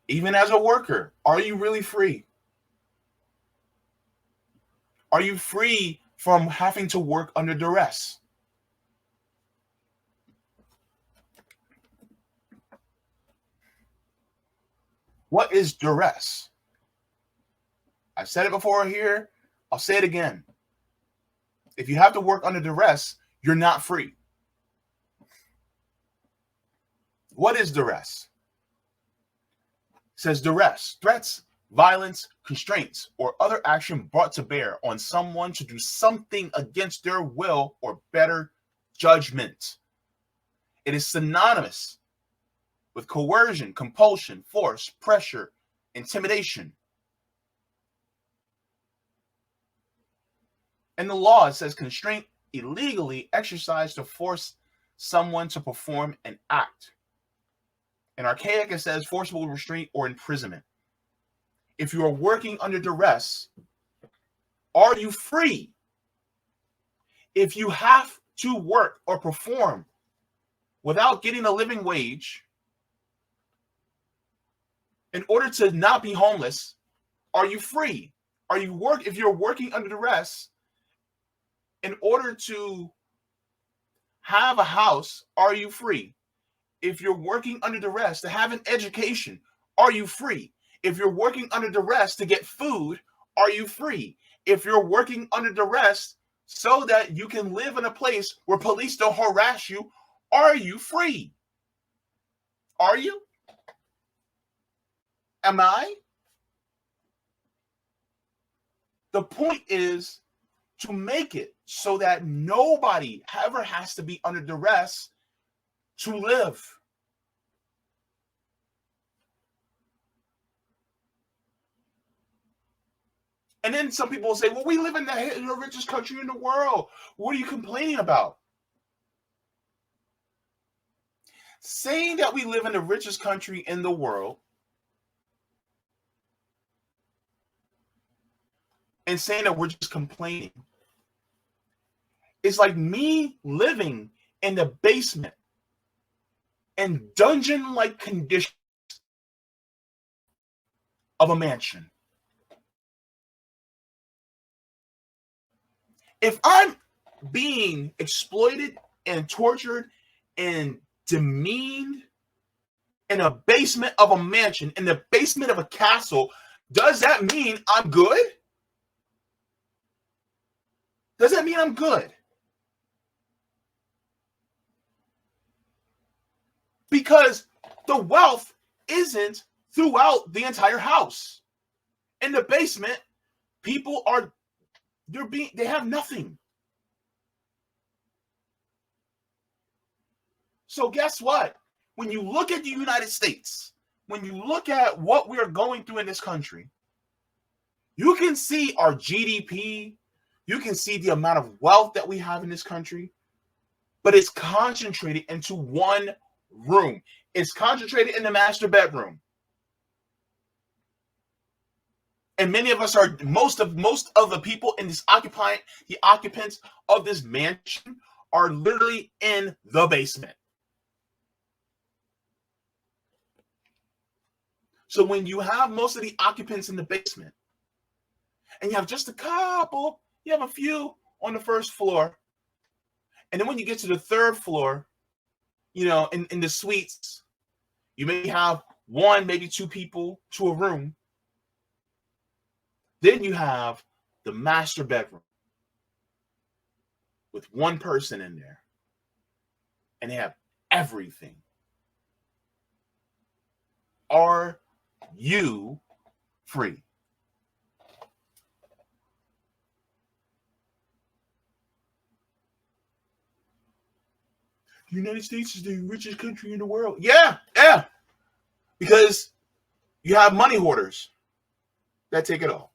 Even as a worker, are you really free? Are you free from having to work under duress? What is duress? I've said it before here. I'll say it again. If you have to work under duress, you're not free. What is duress? It says duress, threats, violence, constraints, or other action brought to bear on someone to do something against their will or better judgment. It is synonymous with coercion, compulsion, force, pressure, intimidation. In the law, it says constraint illegally exercised to force someone to perform an act. In archaic, it says forcible restraint or imprisonment. If you are working under duress, are you free? If you have to work or perform without getting a living wage in order to not be homeless, are you free? If you're working under duress in order to have a house, are you free? If you're working under duress to have an education, are you free? If you're working under duress to get food, are you free? If you're working under duress so that you can live in a place where police don't harass you, are you free? Are you? Am I? The point is to make it so that nobody ever has to be under duress to live. And then some people will say, well, we live in the richest country in the world. What are you complaining about? Saying that we live in the richest country in the world and saying that we're just complaining, it's like me living in the basement in dungeon-like conditions of a mansion. If I'm being exploited and tortured and demeaned in a basement of a mansion, in the basement of a castle, does that mean I'm good? Does that mean I'm good? Because the wealth isn't throughout the entire house. In the basement, people they have nothing. So guess what? When you look at the United States, when you look at what we are going through in this country, you can see our GDP, you can see the amount of wealth that we have in this country, but it's concentrated into one room. It's concentrated in the master bedroom. And many of us are, most of the people in this the occupants of this mansion are literally in the basement. So when you have most of the occupants in the basement, and you have just you have a few on the first floor, and then when you get to the third floor, in the suites, you may have one, maybe two people to a room. Then you have the master bedroom with one person in there, and they have everything. Are you free? The United States is the richest country in the world. Yeah. Because you have money hoarders that take it all.